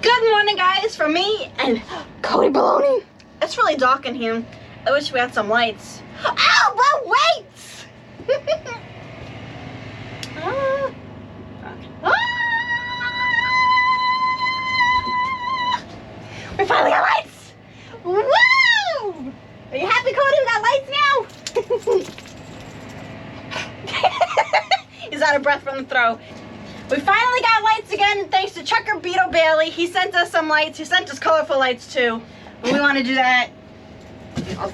Good morning, guys, from me and Cody Baloney. It's really dark in here. I wish we had some lights. Oh, but wait! We finally got lights! Woo! Are you happy, Cody? We got lights now? He's out of breath from the throw. We finally got lights again, thanks to Chucker Beetle Bailey. He sent us some lights. He sent us colorful lights too. But we want to do that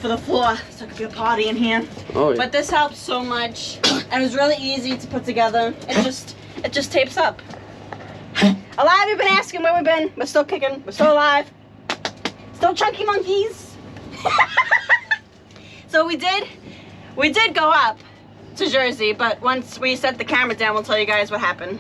for the floor, so it could be a party in here. Oh, yeah. But this helps so much, and it was really easy to put together. It just tapes up. A lot of you have been asking where we've been. We're still kicking. We're still alive. Still chunky monkeys. So we did go up to Jersey, but once we set the camera down, we'll tell you guys what happened.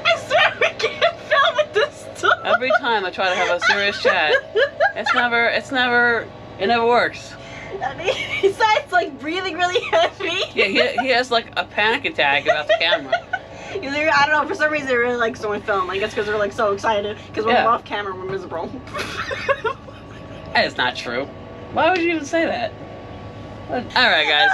I swear we can't film at this time. Every time I try to have a serious chat, it never works. He starts like breathing really heavy. Yeah, he has like a panic attack about the camera. I don't know, for some reason he really likes when we film. I guess because we're like so excited. Because when we're off camera, we're miserable. That's not true. Why would you even say that? Alright, guys.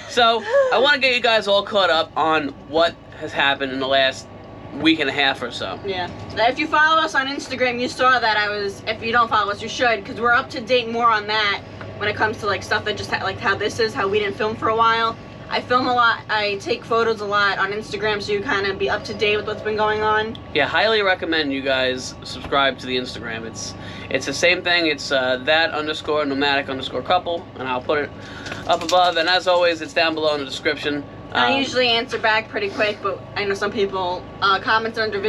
So, I want to get you guys all caught up on what has happened in the last week and a half or so. Yeah. If you follow us on Instagram, you saw that if you don't follow us, you should, because we're up to date more on that when it comes to like stuff that just like how this is, how we didn't film for a while. I film a lot, I take photos a lot on Instagram, so you kind of be up to date with what's been going on. Yeah, highly recommend you guys subscribe to the Instagram. It's the same thing. It's that_nomadic_couple, and I'll put it up above. And as always, it's down below in the description. I usually answer back pretty quick, but I know some people comment under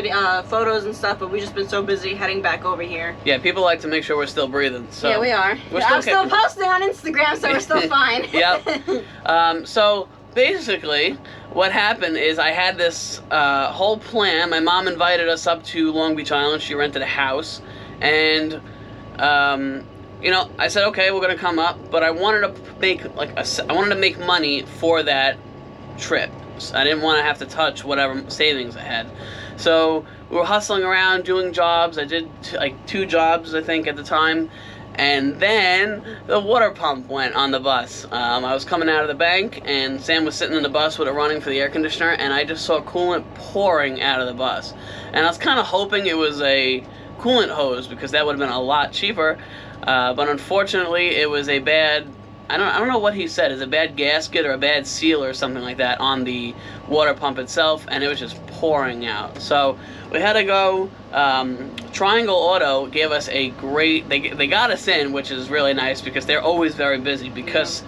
photos and stuff, but we've just been so busy heading back over here. Yeah, people like to make sure we're still breathing. So yeah, we are. I'm still posting on Instagram, so we're still fine. Yep. So basically, what happened is I had this whole plan. My mom invited us up to Long Beach Island. She rented a house, and you know, I said, okay, we're gonna come up, but I wanted to make money for that trip. I didn't want to have to touch whatever savings I had. So we were hustling around doing jobs. I did like 2 jobs, I think, at the time. And then the water pump went on the bus. I was coming out of the bank, and Sam was sitting in the bus with it running for the air conditioner, and I just saw coolant pouring out of the bus. And I was kind of hoping it was a coolant hose, because that would have been a lot cheaper. But unfortunately, it was a bad, I don't know what he said, is a bad gasket or a bad seal or something like that on the water pump itself, and it was just pouring out. So we had to go. Triangle Auto gave us a great, they got us in, which is really nice because they're always very busy, because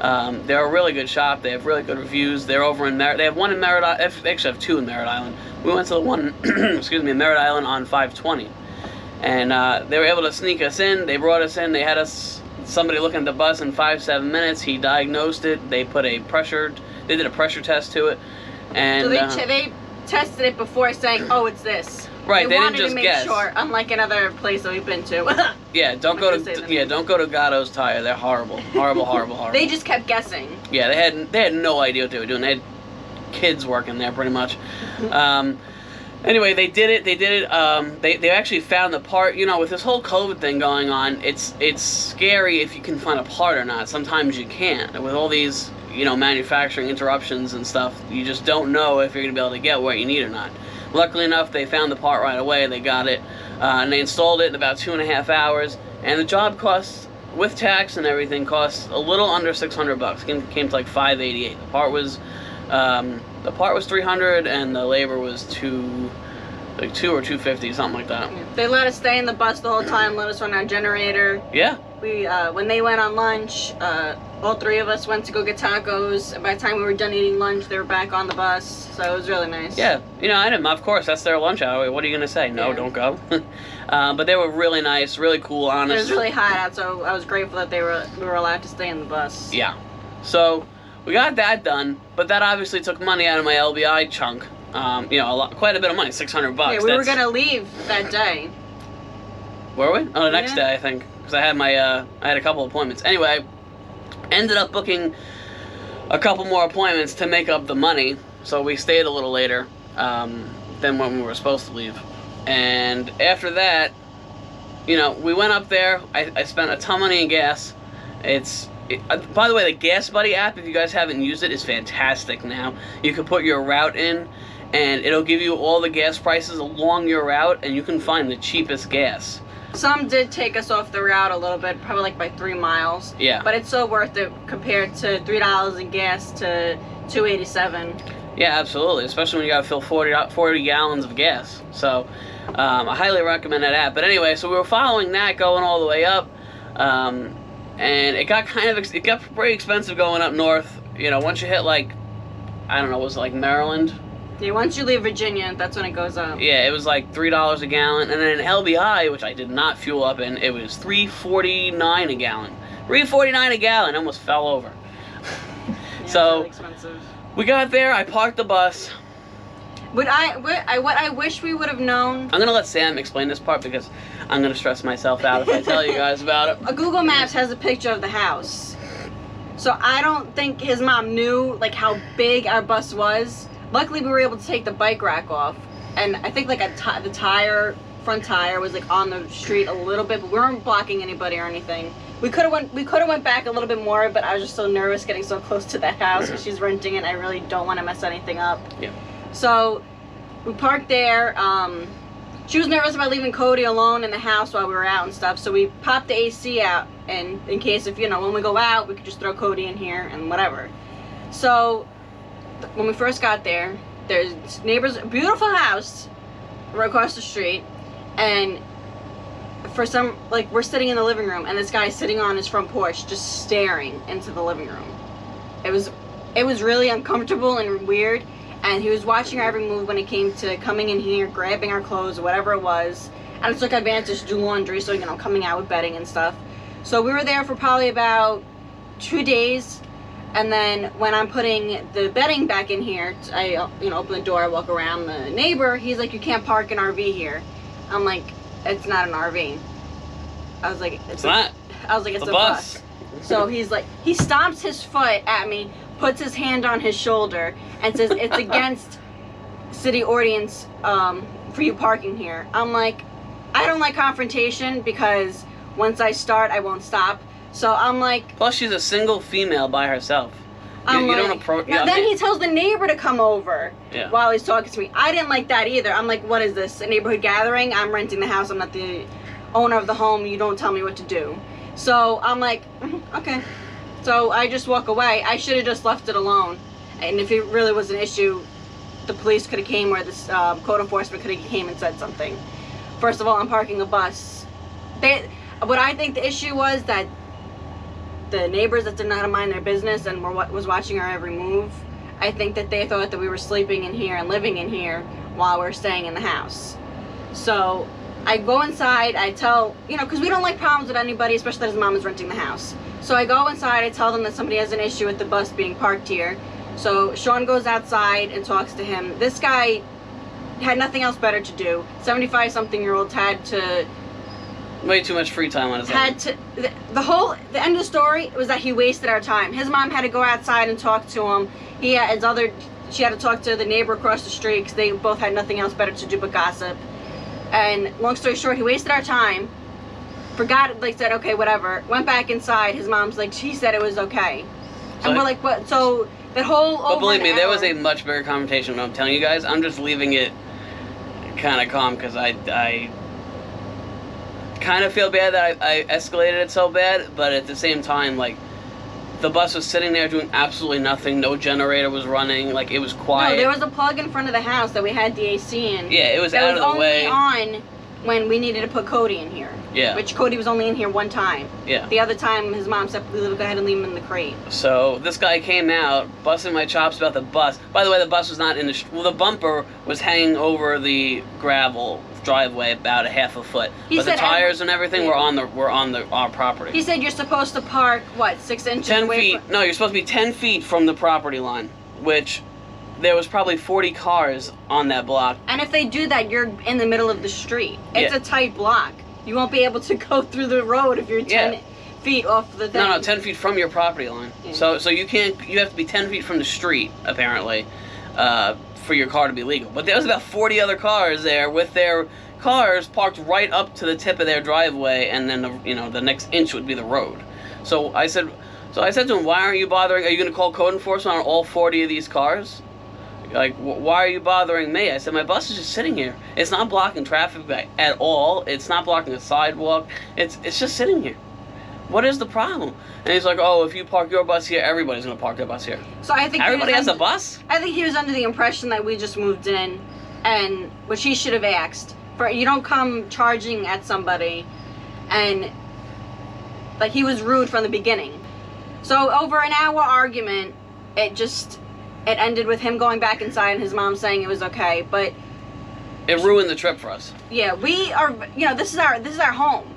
they're a really good shop. They have really good reviews. They're over in Merritt. They have one in Merritt Island. They actually have 2 in Merritt Island. We went to the one, excuse me, in Merritt Island on 520. And they were able to sneak us in. They brought us in. They had somebody looking at the bus in 5-7 minutes. He diagnosed it. They did a pressure test to it. And so they tested it before saying, oh, it's this. Right, they didn't wanted just to make guess. sure, unlike another place that we've been to. Yeah, don't go to Gatto's Tire. They're horrible, horrible. They just kept guessing. Yeah, they had no idea what they were doing. They had kids working there pretty much. Anyway, they did it. They actually found the part. You know, with this whole COVID thing going on, it's scary if you can find a part or not. Sometimes you can't. With all these, you know, manufacturing interruptions and stuff, you just don't know if you're gonna be able to get what you need or not. Luckily enough, they found the part right away. They got it, and they installed it in about 2.5 hours. And the job costs, with tax and everything, costs a little under $600. It came to like $588. The part was $300, and the labor was $2 or $250, something like that. They let us stay in the bus the whole time. Let us run our generator. Yeah. We when they went on lunch, all 3 of us went to go get tacos. And by the time we were done eating lunch, they were back on the bus. So it was really nice. Yeah, you know, I didn't. Of course, that's their lunch hour. What are you gonna say? No, don't go. But they were really nice, really cool, honest. It was really hot out, so I was grateful that we were allowed to stay in the bus. Yeah. So we got that done, but that obviously took money out of my LBI chunk. You know, quite a bit of money, $600. Yeah, we were gonna leave that day. Were we? Oh, the next day, I think, because I had I had a couple appointments. Anyway, ended up booking a couple more appointments to make up the money, so we stayed a little later. than when we were supposed to leave. And after that, you know, we went up there. I spent a ton of money in gas. By the way, the Gas Buddy app, if you guys haven't used it, is fantastic now. You can put your route in, and it'll give you all the gas prices along your route, and you can find the cheapest gas. Some did take us off the route a little bit, probably like by 3 miles. Yeah. But it's so worth it compared to $3 in gas to $2.87. Yeah, absolutely. Especially when you gotta fill 40 gallons of gas. So, I highly recommend that app. But anyway, so we were following that going all the way up, and it got pretty expensive going up north. You know, once you hit like, I don't know, was it like Maryland? Yeah, once you leave Virginia, that's when it goes up. Yeah, it was like $3 a gallon, and then in LBI, which I did not fuel up in, it was $3.49 a gallon. $3.49 a gallon, almost fell over. Yeah, So really expensive. we got there. I parked the bus. What I wish we would have known. I'm gonna let Sam explain this part because I'm gonna stress myself out if I tell you guys about it. Google Maps has a picture of the house, so I don't think his mom knew like how big our bus was. Luckily, we were able to take the bike rack off, and I think like the front tire was like on the street a little bit, but we weren't blocking anybody or anything. We could have went back a little bit more, but I was just so nervous getting so close to that house because she's renting it. And I really don't want to mess anything up. Yeah. So we parked there. She was nervous about leaving Cody alone in the house while we were out and stuff. So we popped the AC out, and in case if when we go out, we could just throw Cody in here and whatever. So when we first got there, there's neighbors, beautiful house right across the street, and for some, like, we're sitting in the living room, and this guy's sitting on his front porch just staring into the living room. It was really uncomfortable and weird, and he was watching our every move when it came to coming in here, grabbing our clothes, whatever it was, and I took advantage to do laundry, so, coming out with bedding and stuff. So we were there for probably about 2 days. And then when I'm putting the bedding back in here, I open the door, I walk around. The neighbor, he's like, "You can't park an RV here." I'm like, "It's not an RV." I was like, "It's not." I was like, "It's a bus." So he's like, he stomps his foot at me, puts his hand on his shoulder, and says, "It's against city ordinance for you parking here." I'm like, I don't like confrontation because once I start, I won't stop. So I'm like... Plus, she's a single female by herself. You don't approach... Then he tells the neighbor to come over while he's talking to me. I didn't like that either. I'm like, what is this? A neighborhood gathering? I'm renting the house. I'm not the owner of the home. You don't tell me what to do. So I'm like, okay. So I just walk away. I should have just left it alone. And if it really was an issue, the police could have came, or this code enforcement could have came and said something. First of all, I'm parking a bus. What I think the issue was that the neighbors that didn't know how to mind their business and was watching our every move, I think that they thought that we were sleeping in here and living in here while we're staying in the house. So I go inside, I tell, because we don't like problems with anybody, especially that his mom is renting the house. So I go inside, I tell them that somebody has an issue with the bus being parked here. So Sean goes outside and talks to him. This guy had nothing else better to do. 75-something-year-olds had to... Way too much free time on his hands. The end of the story was that he wasted our time. His mom had to go outside and talk to him. She had to talk to the neighbor across the street because they both had nothing else better to do but gossip. And long story short, he wasted our time. Forgot, said, okay, whatever. Went back inside. His mom's like, she said it was okay. And we're like, what? So that whole But believe me, there was a much bigger confrontation. I'm telling you guys, I'm just leaving it kind of calm because I kind of feel bad that I escalated it so bad, but at the same time, the bus was sitting there doing absolutely nothing. No generator was running. It was quiet. No, there was a plug in front of the house that we had the AC in. Yeah, it was out of the way. It was only on when we needed to put Cody in here. Yeah. Which Cody was only in here one time. Yeah. The other time, his mom said, go ahead and leave him in the crate. So this guy came out, busting my chops about the bus. By the way, the bus was not in the... Well, the bumper was hanging over the gravel driveway about a half a foot. But the tires and everything were on our property. He said you're supposed to park, 6 inches 10 away feet. No, you're supposed to be 10 feet from the property line, which there was probably 40 cars on that block. And if they do that, you're in the middle of the street. It's a tight block. You won't be able to go through the road if you're 10 feet off the thing. No, 10 feet from your property line. Yeah. So you have to be 10 feet from the street, apparently. for your car to be legal. But there was about 40 other cars there with their cars parked right up to the tip of their driveway, and then the next inch would be the road. So I said to him, why aren't you bothering? Are you going to call code enforcement on all 40 of these cars? Like, why are you bothering me? I said, my bus is just sitting here. It's not blocking traffic at all. It's not blocking a sidewalk. It's just sitting here. What is the problem? And he's like, oh, if you park your bus here, everybody's going to park their bus here. So I think everybody has a bus? I think he was under the impression that we just moved in, and which he should have asked. For you don't come charging at somebody, and like he was rude from the beginning. So over an hour argument, it ended with him going back inside and his mom saying it was okay, but it ruined the trip for us. Yeah, we are, this is our home.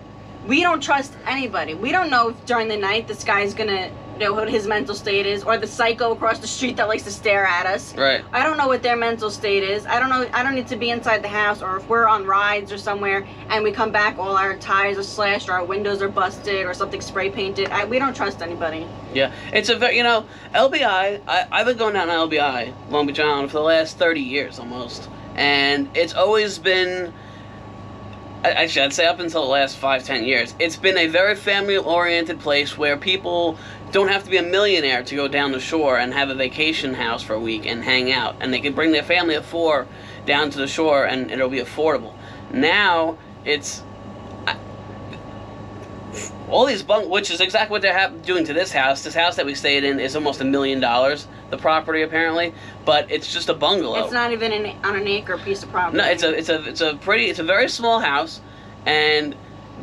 We don't trust anybody. We don't know if during the night this guy's gonna know what his mental state is, or the psycho across the street that likes to stare at us. Right. I don't know what their mental state is. I don't know. I don't need to be inside the house, or if we're on rides or somewhere and we come back, all our tires are slashed, or our windows are busted, or something spray painted. We don't trust anybody. Yeah, it's a very, LBI. I've been going down to LBI, Long Beach Island, for the last 30 years almost, and it's always been. Actually, I'd say up until the last 5-10 years, it's been a very family-oriented place where people don't have to be a millionaire to go down the shore and have a vacation house for a week and hang out. And they can bring their family of 4 down to the shore and it'll be affordable. Now, it's... all these which is exactly what they're doing to this house. This house that we stayed in is almost $1 million, the property apparently, but it's just a bungalow. It's not even on an acre piece of property. No, it's a very small house, and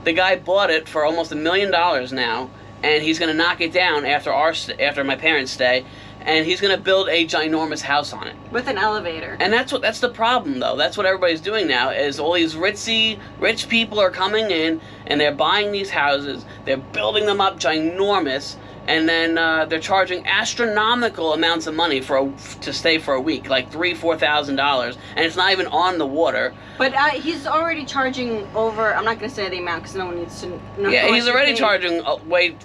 the guy bought it for almost $1 million now, and he's gonna knock it down after my parents' stay, and he's gonna build a ginormous house on it with an elevator. And that's the problem, though. That's what everybody's doing now. Is all these rich people are coming in and they're buying these houses, they're building them up ginormous, and then they're charging astronomical amounts of money to stay for a week, like $3,000-$4,000, and it's not even on the water. But he's already charging over. I'm not going to say the amount because no one needs to know. Yeah, he's already charging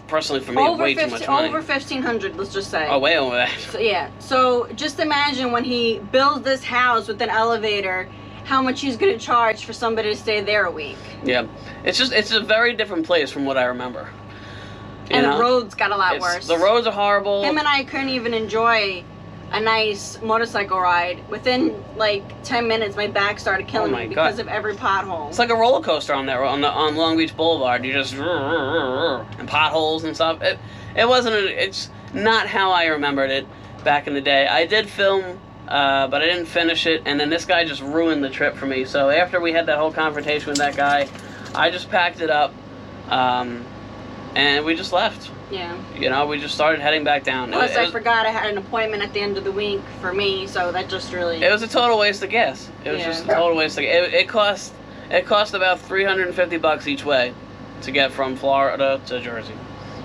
personally for me, way too much money. Over $1,500, let's just say. Oh, way over that. So, yeah. So just imagine when he builds this house with an elevator, how much he's going to charge for somebody to stay there a week. Yeah, it's a very different place from what I remember. And the roads got a lot worse. The roads are horrible. Him and I couldn't even enjoy a nice motorcycle ride. Within like 10 minutes, my back started killing me because of every pothole. It's like a roller coaster on there on Long Beach Boulevard. You just and potholes and stuff. It's not how I remembered it back in the day. I did film, but I didn't finish it, and then this guy just ruined the trip for me. So after we had that whole confrontation with that guy, I just packed it up. And we just left. Yeah. We just started heading back down. Plus, I forgot I had an appointment at the end of the week for me, so that just really... It was a total waste of gas. It was just a total waste of gas. It cost about $350 each way to get from Florida to Jersey.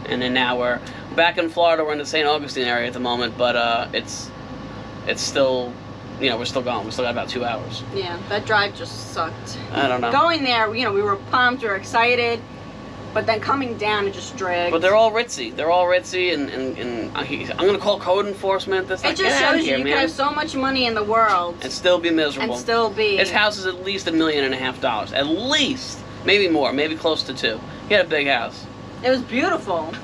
And then now we're back in Florida. We're in the St. Augustine area at the moment, but it's still... we're still going. We still got about 2 hours. Yeah, that drive just sucked. I don't know. Going there, we were pumped, we were excited. But then coming down, it just dragged. But they're all ritzy. And I'm going to call code enforcement. It just shows you can have so much money in the world. And still be miserable. And still be. His house is at least $1.5 million. At least. Maybe more. Maybe close to 2. He had a big house. It was beautiful.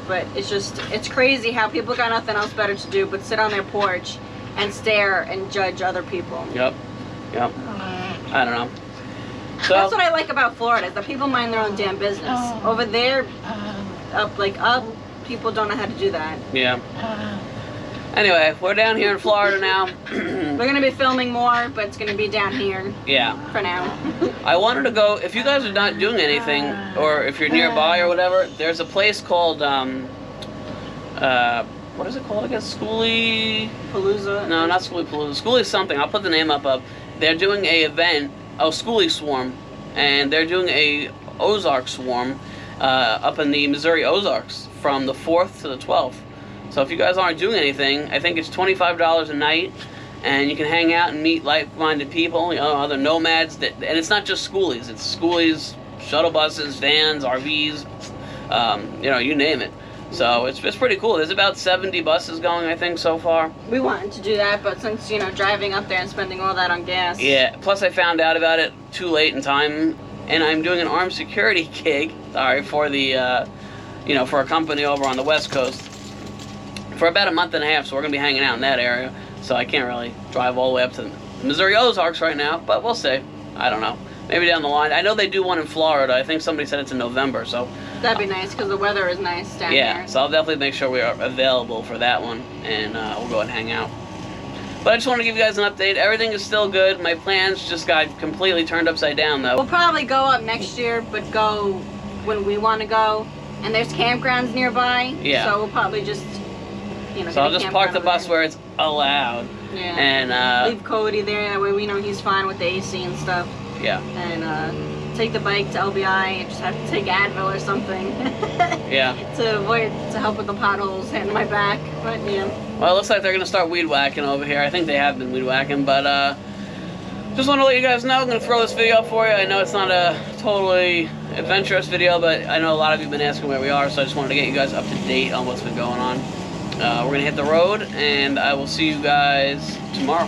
But it's crazy how people got nothing else better to do but sit on their porch and stare and judge other people. Yep. I don't know. So, that's what I like about Florida, is that people mind their own damn business. Over there, up, people don't know how to do that. Yeah. Anyway, we're down here in Florida now. We're going to be filming more, but it's going to be down here. Yeah. For now. I wanted to go, if you guys are not doing anything, or if you're nearby or whatever, there's a place called, what is it called again? Schoolie... Palooza? No, not Schoolie Palooza. Schoolie something. I'll put the name up. They're doing a event. Oh, Schoolie Swarm, and they're doing a Ozark Swarm up in the Missouri Ozarks from the 4th to the 12th. So if you guys aren't doing anything, I think it's $25 a night, and you can hang out and meet like-minded people, other nomads. And it's not just schoolies. It's schoolies, shuttle buses, vans, RVs, you name it. So it's pretty cool. There's about 70 buses going, I think, so far. We wanted to do that, but since, you know, driving up there and spending all that on gas. Yeah, plus I found out about it too late in time, and I'm doing an armed security gig, sorry, for the, you know, for a company over on the West Coast for about a month and a half, so we're going to be hanging out in that area, so I can't really drive all the way up to the Missouri Ozarks right now, but we'll see. I don't know. Maybe down the line. I know they do one in Florida. I think somebody said it's in November, so... That'd be nice, because the weather is nice down here. Yeah, so I'll definitely make sure we are available for that one, and we'll go and hang out. But I just want to give you guys an update. Everything is still good. My plans just got completely turned upside down, though. We'll probably go up next year, but go when we want to go. And there's campgrounds nearby, yeah. So we'll probably just, you know, so I'll just park the bus where it's allowed. Yeah. And leave Cody there, that way we know he's fine with the AC and stuff. Yeah. And take the bike to LBI and just have to take Advil or something. Yeah. to help with the potholes hitting my back. But yeah. Well, it looks like they're gonna start weed whacking over here. I think they have been weed whacking, but just want to let you guys know, I'm gonna throw this video up for you. I know it's not a totally adventurous video, but I know a lot of you have been asking where we are, so I just wanted to get you guys up to date on what's been going on. We're gonna hit the road, and I will see you guys tomorrow.